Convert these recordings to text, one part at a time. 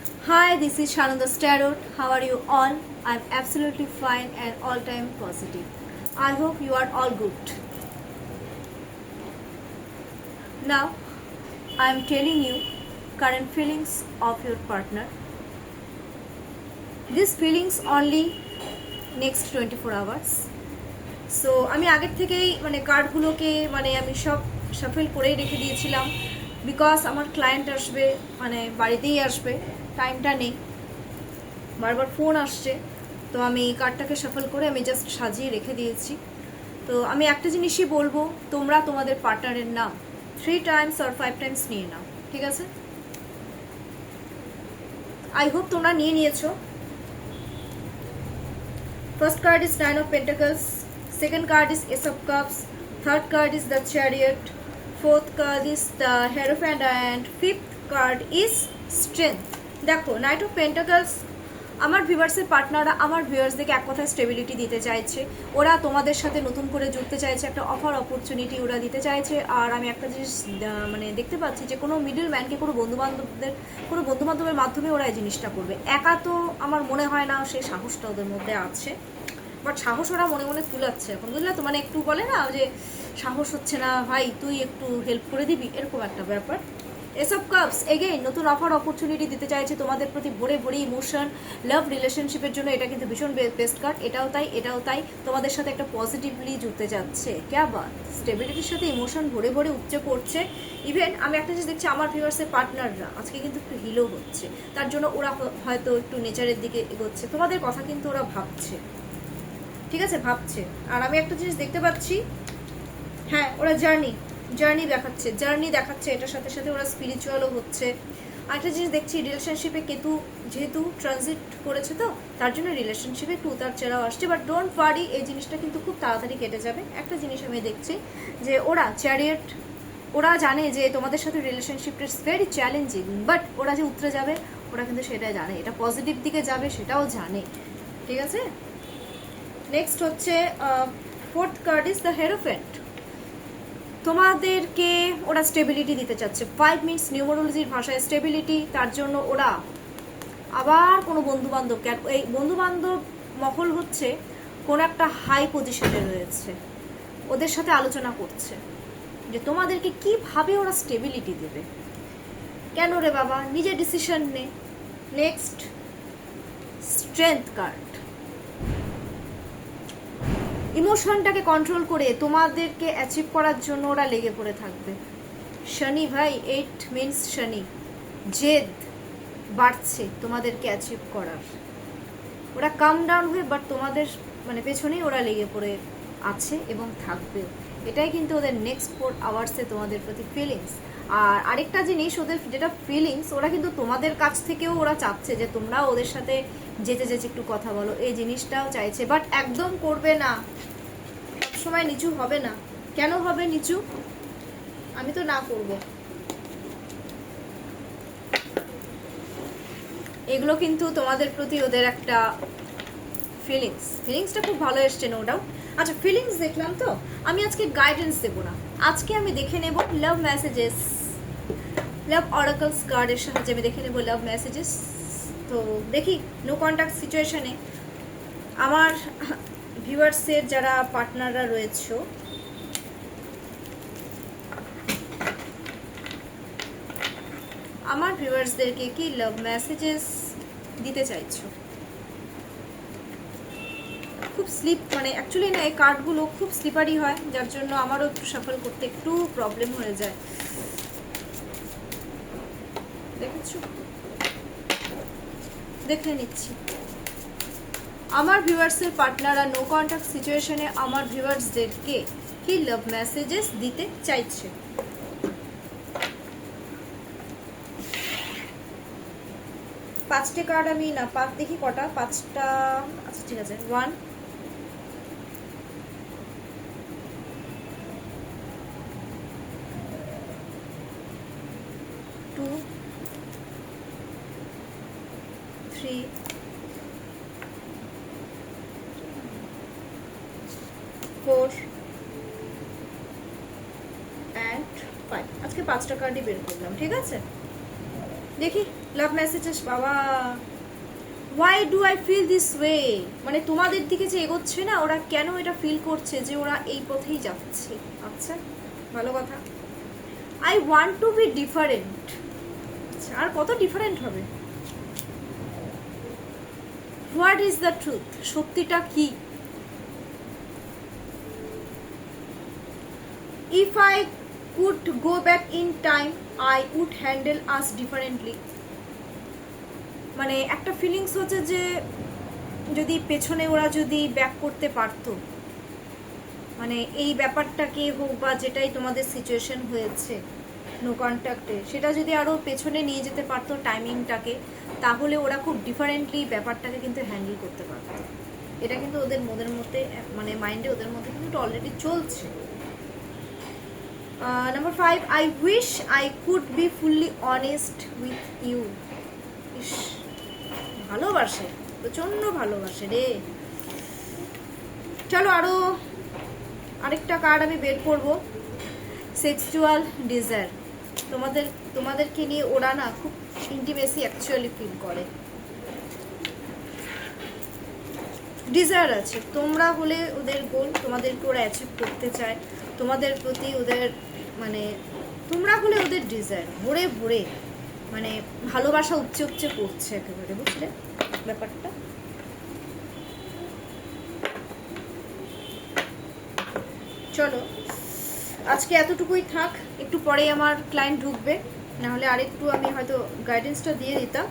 Hi, this is Shananda Starot. How are you all? I'm absolutely fine and all time positive. I hope you are all good. Now, I'm telling you current feelings of your partner. These feelings only next 24 hours. So আমি আগের থেকেই কার্ডগুলোকে আমি সব shuffle করেই রেখে দিয়েছিলাম because আমার client আসবে বাড়িতেই আসবে, টাইমটা নেই, বারবার ফোন আসছে, তো আমি কার্ডটাকে শাফল করে আমি জাস্ট সাজিয়ে রেখে দিয়েছি। তো আমি একটা জিনিসই বলবো, তোমরা তোমাদের পার্টনারের নাম 3 টাইমস অর 5 টাইমস নিয়ে নাও, ঠিক আছে? আই হোপ তোমরা নিয়ে নিয়েছো। First card is 9 of pentacles, second card is Ace of Cups, third card is the Chariot, fourth card is the Hierophant and fifth card is Strength. দেখো, night of pentacles, আমার ভিউয়ার্সের পার্টনাররা আমার ভিউয়ার্সদেরকে এক কথায় stability দিতে চাইছে, ওরা তোমাদের সাথে নতুন করে জুড়তে চাইছে, একটা অফার অপরচুনিটি ওরা দিতে চাইছে। আর আমি একটা জিনিস দেখতে পাচ্ছি যে কোনো মিডল ম্যানকে কোনো বন্ধুবান্ধবের মাধ্যমে ওরা এই জিনিসটা করবে। একা তো আমার মনে হয় না সেই সাহসটা ওদের মধ্যে আছে, বাট সাহস ওরা মনে মনে তুলাচ্ছে এখন, বুঝলে তো? একটু বলে না যে সাহস হচ্ছে না ভাই, তুই একটু হেল্প করে দিবি, এরকম একটা ব্যাপার। এস অফ কাপস এগেইন নতুন অফার অপরচুনিটি দিতে চাইছে তোমাদের প্রতি, ভরে ভরে ইমোশন, লাভ, রিলেশনশিপের জন্য এটা কিন্তু ভীষণ বেস্ট কার্ড। এটাও তাই তোমাদের সাথে একটা পজিটিভলি জুড়তে যাচ্ছে। ক্যা বাত, স্টেবিলিটির সাথে ইমোশন ভরে ভরে উপচে পড়ছে। ইভেন আমি একটা জিনিস দেখছি, আমার ভিউয়ার্সের পার্টনাররা আজকে কিন্তু একটু হিলও হচ্ছে, তার জন্য ওরা হয়তো একটু নেচারের দিকে এগোচ্ছে, তোমাদের কথা কিন্তু ওরা ভাবছে, ঠিক আছে? ভাবছে। আর আমি একটা জিনিস দেখতে পাচ্ছি, হ্যাঁ, ওরা জার্নি দেখাচ্ছে, এটার সাথে সাথে ওরা স্পিরিচুয়ালও হচ্ছে। আর একটা জিনিস দেখছি, রিলেশনশিপে কেতু যেহেতু ট্রানজিট করেছে, তো তার জন্য রিলেশনশিপে একটু উতার চেরাও আসছে, বাট ডোন্ট ওয়ারি, এই জিনিসটা কিন্তু খুব তাড়াতাড়ি কেটে যাবে। একটা জিনিস আমি দেখছি যে ওরা চ্যারিয়েট, ওরা জানে যে তোমাদের সাথে রিলেশনশিপটা ইজ ভেরি চ্যালেঞ্জিং, বাট ওরা যে উতরে যাবে ওরা কিন্তু সেটাই জানে, এটা পজিটিভ দিকে যাবে সেটাও জানে, ঠিক আছে? নেক্সট হচ্ছে ফোর্থ কার্ড ইজ দ্য হেরোফেন্ট। তোমাদেরকে ওরা স্টেবিলিটি দিতে চাচ্ছে, 5 মিনিটস নিউমোরোলজির ভাষায় স্টেবিলিটি। তার জন্য ওরা আবার কোনো বন্ধুবান্ধবকে, এই বন্ধুবান্ধব মহল হচ্ছে কোনো একটা হাই পজিশনে রয়েছে, ওদের সাথে আলোচনা করছে যে তোমাদেরকে কিভাবে ওরা স্টেবিলিটি দেবে। কেন রে বাবা, নিজে ডিসিশন নে। নেক্সট স্ট্রেংথ কার্ড, ইমোশনটাকে কন্ট্রোল করে তোমাদেরকে অ্যাচিভ করার জন্য ওরা লেগে পড়ে থাকবে। শনি ভাই, 8 মিনস শনি, জেদ বাড়ছে তোমাদেরকে অ্যাচিভ করার। ওরা কাম ডাউন হয়ে বাট তোমাদের পেছনেই ওরা লেগে পড়ে আছে এবং থাকবে। এটাই কিন্তু ওদের নেক্সট 4 আওয়ার্সে তোমাদের প্রতি ফিলিংস। আর আরেকটা জিনিস, ওদের যেটা ফিলিংস, ওরা কিন্তু তোমাদের কাছ থেকেও ওরা চাচ্ছে যে তোমরা ওদের সাথে যেতে একটু কথা বলো, এই জিনিসটাও চাইছে, বাট একদম করবে না, সবসময় নিচু হবে না। কেন হবে নিচু? আমি তো না করব। এগুলো কিন্তু তোমাদের প্রতি ওদের একটা ফিলিংসটা খুব ভালো এসছে, নো ডাউট। আচ্ছা, ফিলিংস দেখলাম, তো আমি আজকে গাইডেন্স দেবো না, আজকে আমি দেখে নেব লাভ মেসেজেস, লাভ অরাকলস কার্ডের সাহায্যে আমি দেখে নেব লাভ মেসেজেস। তো দেখি, নো কন্ট্যাক্ট সিচুয়েশনে আমার ভিউয়ার্সের যারা পার্টনাররা রয়েছে, আমার ভিউয়ার্সদেরকে কি লাভ মেসেজেস দিতে চাইছো? খুব স্লিপ, অ্যাকচুয়ালি না, এই কার্ডগুলো খুব স্লিপারি হয়, যার জন্য আমারও একটু সাফল করতে একটু প্রবলেম হয়ে যায়। দেখেছো, দেখে নিচ্ছি। আমার ভিউয়ার্সের পার্টনাররা নো কন্ট্যাক্ট সিচুয়েশনে আমার ভিউয়ার্সদেরকে কি লাভ মেসেজেস দিতে চাইছে? পাঁচটা কার্ড আমি না দেখি কটা, 5টা। আচ্ছা ঠিক আছে, 1 2 3 4 and 5। আজকে 5টা কার্ডই বের করলাম, ঠিক আছে? দেখি লাভ মেসেজেস। বাবা, why do I feel this way, মানে তোমাদের দিকে যে এগোচ্ছে না, ওরা কেন এটা ফিল করছে যে ওরা এই পথেই যাচ্ছে। আচ্ছা, ভালো কথা। I want to B different. আচ্ছা, আর কত ডিফারেন্ট হবে? হোয়াট ইজ দ্য ট্রুথ, সত্যিটা কি? If I could go back in time I would handle us differently. মানে একটা ফিলিংস হচ্ছে যে যদি পেছনে ওরা যদি ব্যাক করতে পারতো, মানে এই ব্যাপারটাকে হোক বা যেটাই তোমাদের সিচুয়েশন হয়েছে নো কন্ট্যাক্টে, সেটা যদি আরও পেছনে নিয়ে যেতে পারতো টাইমিংটাকে, তাহলে ওরা খুব ডিফারেন্টলি ব্যাপারটাকে কিন্তু হ্যান্ডেল করতে পারতো। এটা কিন্তু ওদের মধ্যে মানে মাইন্ডে ওদের মধ্যে কিন্তু অলরেডি চলছে। Number 5, I wish I could be fully honest with you. ইস, ভালোবাসে, প্রচণ্ড ভালোবাসে রে। চলো আরেকটা কার্ড আমি বের করব, সেক্সুয়াল ডিজায়ার। তোমাদেরকে নিয়ে ওরা না খুব ইন্টিমেসি অ্যাকচুয়ালি ফিল করে, ডিজায়ার আছে। তোমরা হলে ওদের গোল, তোমাদেরকে ওরা অ্যাচিভ করতে চায়, তোমাদের প্রতি ওদের মানে তোমরা হলে ওদের ডিজায়ার, ভরে ভরে মানে ভালোবাসা উপচে উপচে পড়ছে একেবারে, বুঝলে ব্যাপারটা? চলো আজকে এতটুকুই থাক, একটু পরে আমার ক্লায়েন্ট ঢুকবে, নাহলে আরেকটু আমি হয়তো গাইডেন্সটা দিয়ে দিতাম।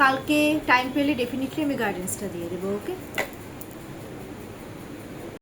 কালকে টাইম পেলে ডেফিনেটলি আমি গাইডেন্সটা দিয়ে দেবো। ওকে।